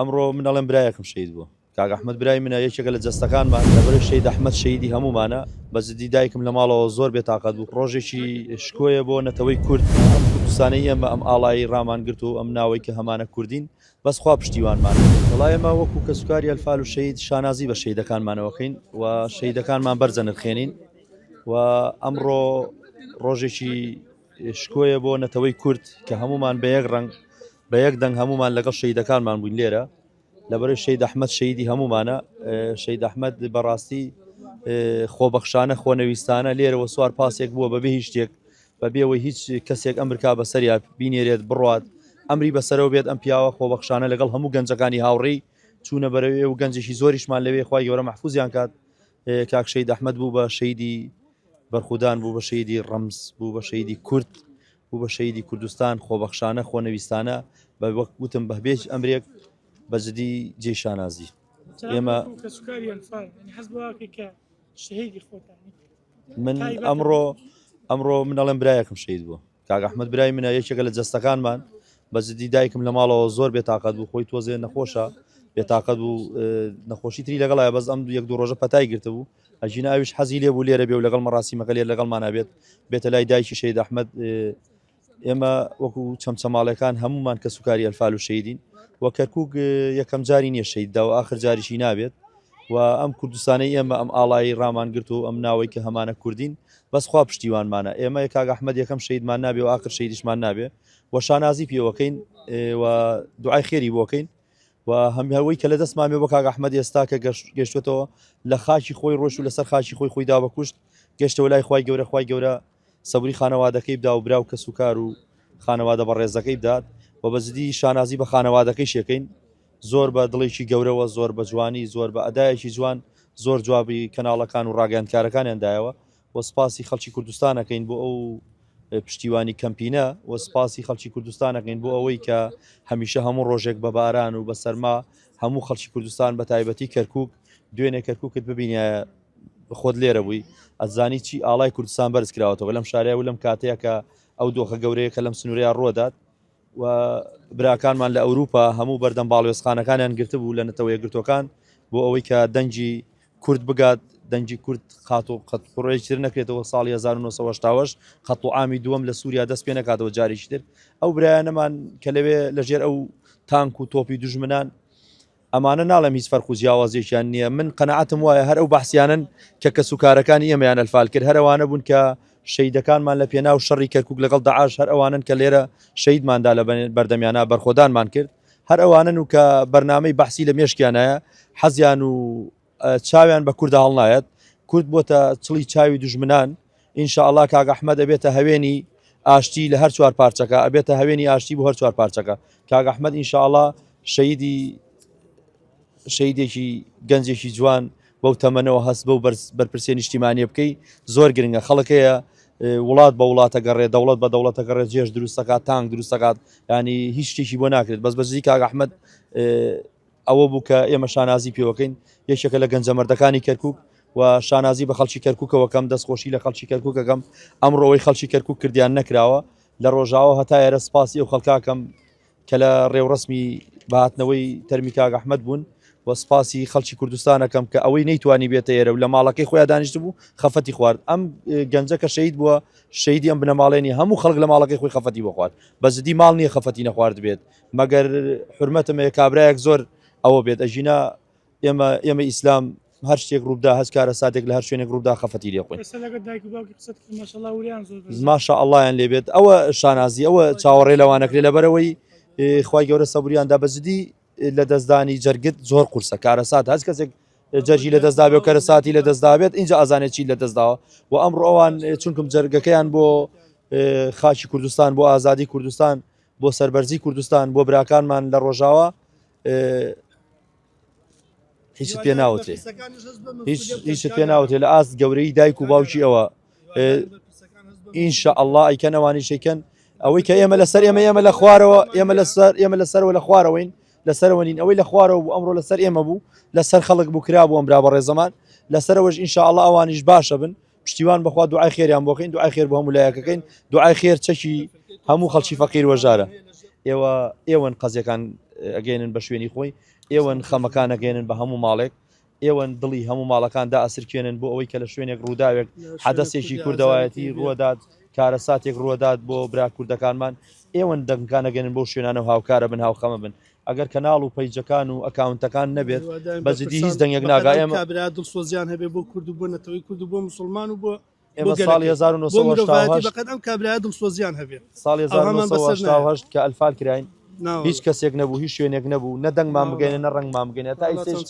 ئەمڕۆ منەڵێم برایەکم شەید بووە کاک ئەحمەد برای منە یەکێکە لە جەستەکانمان لەبەرەوەی شەید ئەحمەد شەیدی هەمومانە بەزدی دایکم لە ماڵەوە زۆر بێتاقەت بوو ڕۆژێکی شکۆیە بۆ نەتەوەی کورد ئەم کوردستانەی ئێمە ئەم ئاڵایی ڕامان گرت و ئەم ناوەی کە هەمانە کوردین بەسخوا پشتیوانمان وڵای ئێمە وەکو کەسوکاری ئەلفال و شەید شانازی بە شەیدەکانمانەوەکەین و شەیدەکانمان بەرزە نرخێنین و ئەمڕۆ ڕۆژێکی شکۆیە بۆ نەتەوەی کورد کە هەمومان بە یەک ڕنگ بە یەک دەنگ هەمومان لەگەڵ شەیدەکانمان بووین لێرە لەبەرەوەی شەید ئەحمەد شەیدی هەمومانە شەید ئەحمەد بەڕاستی خۆبەخشانە خۆنەویستانە لێرەوە سوار پاسێک بووە بەبێ هیچ شتێک بەبێەوەی هیچ کەسێک ئەمریکا بەسەریا بینێرێت بڕات ئەمری بەسەرەوە بێت ئەم پیاوە خۆبەخشانە لەگەڵ هەموو گەنجەکانی هاوڕێی چوونە بەرەوێ و گەنجێکی زۆریشمان لەوێ خوای گەورە مەحفوزیان کات کاک شەید ئەحمەد بوو بە شەیدی بەرخودان بوو بە شەیدی ڕەمز بوو بە شەیدی کورد بوو بە شەیدی کوردستان خۆبەخشانە خۆنەویستانە بە وەک وتم بەبێج ئەمرێک بەجددی جێشانازی ئێمە من ئەمڕۆ منەڵێم برایەکم شەید بووە کاک ئەحمەد برای منە یەکێکە لە جەستەکانمان بەجددی دایکم لە ماڵەوە زۆر بێتاقەت بوو خۆی تۆزێ نەخۆشە بێتاقەت بوو نەخۆشی تری لەگەڵایە بەس ئەم یەک دوو ڕۆژە پەتای گرتە بوو ئەژین ئاویش حەزی لێ بوو لێرە بێ و لەگەڵ مەراسیمەکە لێر لەگەڵمان نابێت بێتە لای دایکی شەید ئەحمەد ئێمە وەکو چەمچەماڵەکان هەمومان کە سوکاری ئەلفال و شەیدین و کەرکووک یەکەم جاری نییە شەیددا و آخر جاریشی نابێت و ئەم کوردستانەی ئێمە ئەم ئاڵایی ڕامان گرت و ئەم ناوەی کە هەمانە کوردین بەسخوا پشتیوانمانە ئێمە کاک ئەحمەد یەکەم شەیدمان نابێ و آخر شەیدیشمان نابێ و شانازی پێوەکەین و دوعای خێری بۆکەین و هەمهەوەی کە لە دەستمان بۆ کاک ئەحمەد ئێستا کە گەشتوێتەوە لە خاکی خۆی ڕۆژ و لەسەر خاکی خۆی دا بە کوشت گەشتەوە لای خوای گەورە سەبوری خانەوادەکەی بدا و براو کە سوکار و خانەوادە بەڕێزەکەی بدات و بەزدی شانازی بە خانەوادەکەی شێکەین زۆر بە دڵێکی گەورەوە زۆر بە جوانی زۆر بە ئەدایەکی جوان زۆر جوابی کەناڵەکان و ڕاگەیاندکارەکانیاندایەوە و سپاسی خەڵکی کوردستانەکەین بۆ ئەو پشتیوانی کەمپینە و سپاسی خەڵکی کوردستانەکەین بۆ ئەوەی کە هەمیشە هەموو ڕۆژێک بە باران و بە سەرما هەموو خەڵکی کوردستان بە تایبەتی کەرکووک دوێنێ کەرکووکت ببینە خۆت لێرە بووی ئەزانی چی ئاڵای کوردستان بەرز کراوەتەوە لەم شارەیە و لەم کاتەیە کە ئەو دۆخە گەورەیە کە لەم سنوورەیە ڕۆدات و براکانمان لە ئەوروپا هەموو بەردەم باڵێۆزخانەکانیان گرتبوو لە نەتەوەیە گرتوەکان بۆ ئەوەی کە دەنگی کورد بگات دەنگی کورد خات و قەتقڕێکتر نەکرێتەوە ساڵی 1970 خەت و ئامی دووەم لە سووریا دەست پێ نەکاتەوە جاریشی تر ئەو برایانەمان کە لەوێ لەژێر ئەو تانک و تۆپی دوژمنان ئەمانە ناڵم هیچ فەرق و جیاوازێکیان نییە من قەنەعەتم وایە هەر ئەو بەحسیانن کە کەسوکارەکانی ئێمەیان ئەلفال کرد هەروانە بوون کە شەیدەکانمان لە پێناو شەڕی کەرکووک لەگەڵ داعش هەر ئەوانن کە لێرە شەیدماندا لە بەردەمیانە بەرخۆدانمان کرد هەر ئەوانن و کە بەرنامەی بەحسی لە مێشکیانایە حەزیان و چاویان بە کوردە هەڵنایەت کورد بۆتە چڵی چاوی دوژمنان ئینشاءالله کاک ئەحمەد ئەبێتە هەوێنی ئاشتی لە هەر چوار پارچەکە ئەبێتە هەوێنی ئاشتی بۆ هەر چوار پارچەکە کاک ئەحمەد ئینشاءالله شەیدێکی گەنجێکی جوان بەو تەمەنەوە هەست بەو بەرپرسێ نیشتیمانیە بکەی زۆر گرنگە خەڵکەیە وڵات بە وڵاتە گەڕێ دەوڵەت بە دەوڵەتە گەڕێت جێش دروستەکات تانک دروستەکات ینی هیچ شتێکی بۆ ناکرێت بەس بەزی کاک ئەحمەد ئەوە بوو کە ئێمە شانازی پێوەکەین یەکێکە لە گەنجەمەردەکانی کەرکووک و شانازی بە خەڵکی کەرکووکەوە کەم دەستخۆشی لە خەڵکی کەرکووکەکەم ئەمڕۆەوەی خەڵکی کەرکووک کردیان نەکراوە لە ڕۆژاوە هەتا ئێرە سپاسی ئەو خەڵکاکەم کە لە ڕێوڕسمی بەهاتنەوەی تەرمی کاک ئەحمەد بوون و سپاسی خەڵکی کوردستانەکەم کە ئەوەی نەیتوانی بێتە ئێرە و لە ماڵەکەی خۆیان دانیشت بوو خەفەتی خوارد ئەم گەنجە کە شەید بووە شەیدی ئەم بنەماڵێنی هەموو خەڵک لە ماڵەکەی خۆی خەفەتی بۆ خوارد بەزدی ماڵ نییە خەفەتی نەخوارد بێت مەگەر حرمەتمەیە کابرایەک زۆر ئەوە بێت ئەژینا ئێمە ئیسلام هەر شتێک ڕووبدا هەست کارە ساتێک لە هەر شوێنێک ڕوودا خەفەتی لێ خۆین ماشاءاللهیان لێبێت ئەوە شانازی ئەوە چاوەڕێ لەوانەکرێ لەبەرەوەی خوای گەورە سەبوریاندا بەزدی لە دەستدانی جەرگت زۆر قورسە کارەسات هەست کەسێک جەرگی لە دەستدا بێ و کەرەساتی لە دەستدابێت اینجا ئازانێت چی لە دەستداوە و ئەمڕۆ ئەوان چونکم جەرگەکەیان بۆ خاکی کوردستان بۆ ئازادی کوردستان بۆ سەربەرزی کوردستان بۆ براکانمان لە ڕۆژاوە هیچ پێ ناوتێ هیچ پێ ناوتێ لە ئاست گەورەی دایک و باوکی ئەوە ئینشاءالله ئەیکەنەوانی شەیکەن ئەوەی کە ئێمە لەسەر ئێمە لە خوارەوە ئێمە لەسەرەوە لە خوارەوەین لەسەرەوە نین ئەوەی لە خوارەوە بوو ئەمڕۆ لەسەر ئێمە بوو لەسەر خەڵک بوو کرا بوو ئەمرا بە ڕێزەمان لەسەرەوەش ئینشاءالله ئەوانیش باشە بن پشتیوان بەخوا دوعای خێریان بۆکەین دوعای خێر بۆ هەموو لایەکەکەین دوعای خێر چەکی هەموو خەڵکی فەقیر وەژارە ئێوەن قەزیەکان ئەگەێنن بە شوێنی خۆی ئێوەن خەمەکان ئەگەێنن بە هەموو ماڵێک ئێوەن دڵی هەموو ماڵەکاندا ئەسرکێنن بۆ ئەوەی کە لە شوێنێک ڕووداوێک حەدەسێکی کوردەوایەتی ڕوەدات کارەساتێک ڕوەدات بۆ برا کوردەکانمان ئێوەن دەنگکانەگەنن بۆ شوێنانە هاوکارە بن هاوخەمە بن ئەگەر کەناڵ و پەیجەکان و ئەکاونتەکان نەبێت بەجددی هیچ دەنگێک ناگا ئێمە دڵسۆزیان هەبێ بۆ کورد و بۆ نەتەوەی کورد و بۆ مسلمان و بۆ ئێمە ساڵی 1970 بەقەت ئەم کابرا دڵسۆزیان هەبێ ساڵی 1970 کە ئەلفال کراین هیچ کەسێک نەبوو هیچ شوێنێک نەبوو نە دەنگمان بگەینە نە ڕەنگمان بگەینە تا ئیسێش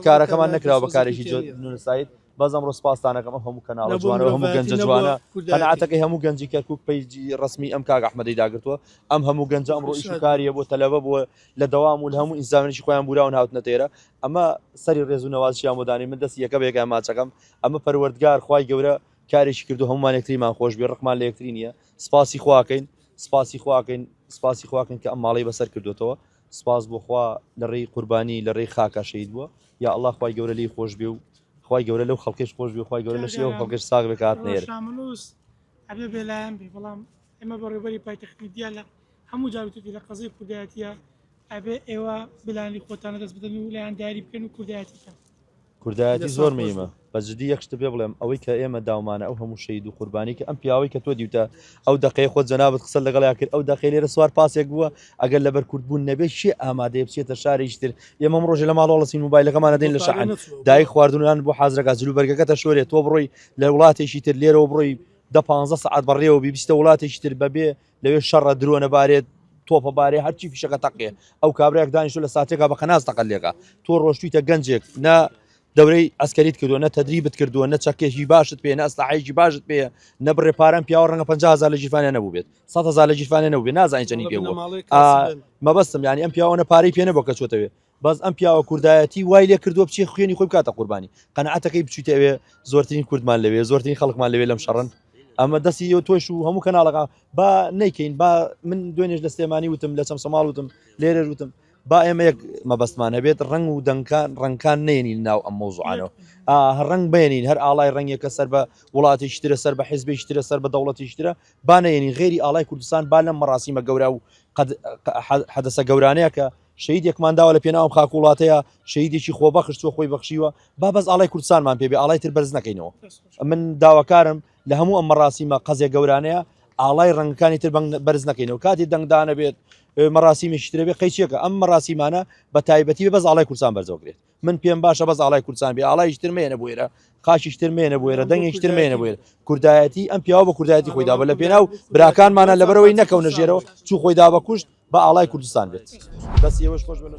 کارەکەمان نەکراوە بە کارێکی نووسیت بەزەم ڕۆسپاسانەکەم هەموو کەناڵە جوانە هەموو گەنجە جوانە قەنەعەتەکەی هەموو گەنجی کەرکووک پەیجی ڕسمی ئەم کاک ئەحمەدی داگرتووە ئەم هەموو گەنجە ئەمڕۆ ئیش و کاریە بۆ تەلەبە بووە لە دەوام و هەموو ئینزامێکی خۆیان بوراون هاتنە تێرە ئەمە سەری ڕێز و نەوازیان بۆدانی من دەستی یەکە بێگای ماچەکەم ئەمە پەروەردگار خوای گەورە کارێکی کردو هەمومان یەکتریمان خۆش بێ ڕقمان لە یەکتری نییە سپاسی خواکەین سپاسی خواکەین سپاسی خواکەین کە ئەم ماڵی بەسەر کردوێتەوە سپاس بۆ خوا لە ڕێی قوربانی لە ڕێی خاکە شەید بووە یا ئەڵڵا خوای گەورە لی خۆش بێ و خوای گەورە لەو خەڵکیش خۆش بێ خوای گەورە لە شێوە خەڵکیش ساغ بکات نێر ئەبێ بێلایەن بێ بەڵام ئێمە بەڕێوەبەری پایتەختی دیالە هەموو جاروتی لە قەزەی کوردایەتیە ئەبێ ئێوە بلانی خۆتانە دەست بدەن و لایەن دیاری بکەن و کوردایەتیکەن کوردایەتی زۆر مهمە بەجددی یەکشتە پێ بڵێم ئەوەی کە ئێمە داومانە ئەو هەموو شەید و قوربانی کە ئەم پیاوەی کە تۆ دیوتە ئەو دقەی خۆت جەنابەت قسە لەگەڵا کرد ئەو دقەی لێرە سوار پاسێک بووە ئەگەر لەبەر کورتبوون نەبێ شێ ئامادەیە بچێتە شارێکی تر ئێمە ڕۆژێ لە ماڵەوەڵەسین موبایلەکەمانە دێن لە شەحن دایک خواردنیان بۆ حازرەکە جلوبەرگەکەتە شۆرێت تۆ بڕۆی لە وڵاتێکی تر لێرەوە بڕۆی 15 ساعت بەڕێوە بیستە وڵاتێکی تر بەبێ لەوێ شەڕە درۆنە بارێت تۆپە بارێ هەرچی فیشەکە تەقێ ئەو کابراێک دانیشتو لە ساتێکا بە قەناز تەقلێکە تۆ ڕۆشتویتە گەنجێک نە دەورەی ئەسکەریت کردووە نە تەدریبت کردووە نە چەکێکی باشت پێ نە ئەسلحەیەکی باشت پێ نە بڕێ پارەم پیاوە ڕەنگە 50,000 لە جیرفانیان نەبوو بێت 100,000 لە جیرفانیان نەبوو بێت نازانین چەندی پێ بووە مەبەستم یعنی ئەم پیاوە پارەی پێ نەبووە کە چۆتەوێ بەس ئەم پیاوە کوردایەتی وای لێ کردووە بچێ خوێنی خۆی بکاتە قوربانی قەنەعەتەکەی بچیتەوێ زۆرترین کوردمان لەوێ زۆرترین خەڵکمان لەوێ لەم شەڕن ئەمە دەستی تۆش و هەموو کەناڵەکە با نەیکەین با من دوێنێش لە سلێمانی وتم لە چەم سەماڵ وتم لێرە وتم با ئێمە یەک مەبەستمان هەبێت ڕنگ و دەنگکان ڕنگکان نێنین ناو ئەم مەوزوعانەوە ڕنگ بێنین هەر ئاڵای ڕەنگێکە سەر بە وڵاتێکی ترە سەر بە حیزبێکی ترە سەر بە دەوڵەتێکی ترە با نێنین غێری ئاڵای کوردستان با لەم مەراسیمە گەورە و حەدەسە گەورانەیە کە شەیدێکمان داوە لە پێناوم خاک وڵاتەیە شەیدێکی خۆبەخشتووە خۆی بەخشیوە با بەس ئاڵای کوردستانمان پێبێ ئاڵای تر بەرز نەکەینەوە من داواکارم لە هەموو ئەم مەراسیمە قەزێ گەورانەیە ئاڵای ڕەنگەکانی تر بەرز نەکەینەوە کاتی دەنگدانە بێت مەراسیمێکی ترە بێ قەیچێکە ئەم مەراسیمانە بە تایبەتی بەس ئاڵای کوردستان بەرزەوەگرێت من پێم باشە بەس ئاڵای کوردستان بێ ئاڵایش تر مێنە بووێرە خاشیش تر مێنە بووێرە دەنگێکی تر مێنە بووێرە کوردایەتی ئەم پیاوە بە کوردایەتی خۆیدا بە لە پێناو براکانمانە لەبەرەوەی نەکەونە ژێرەوە چوو خۆیدا بە کوشت بە ئاڵای کوردستان بێت بەس ئێوەش خۆش بن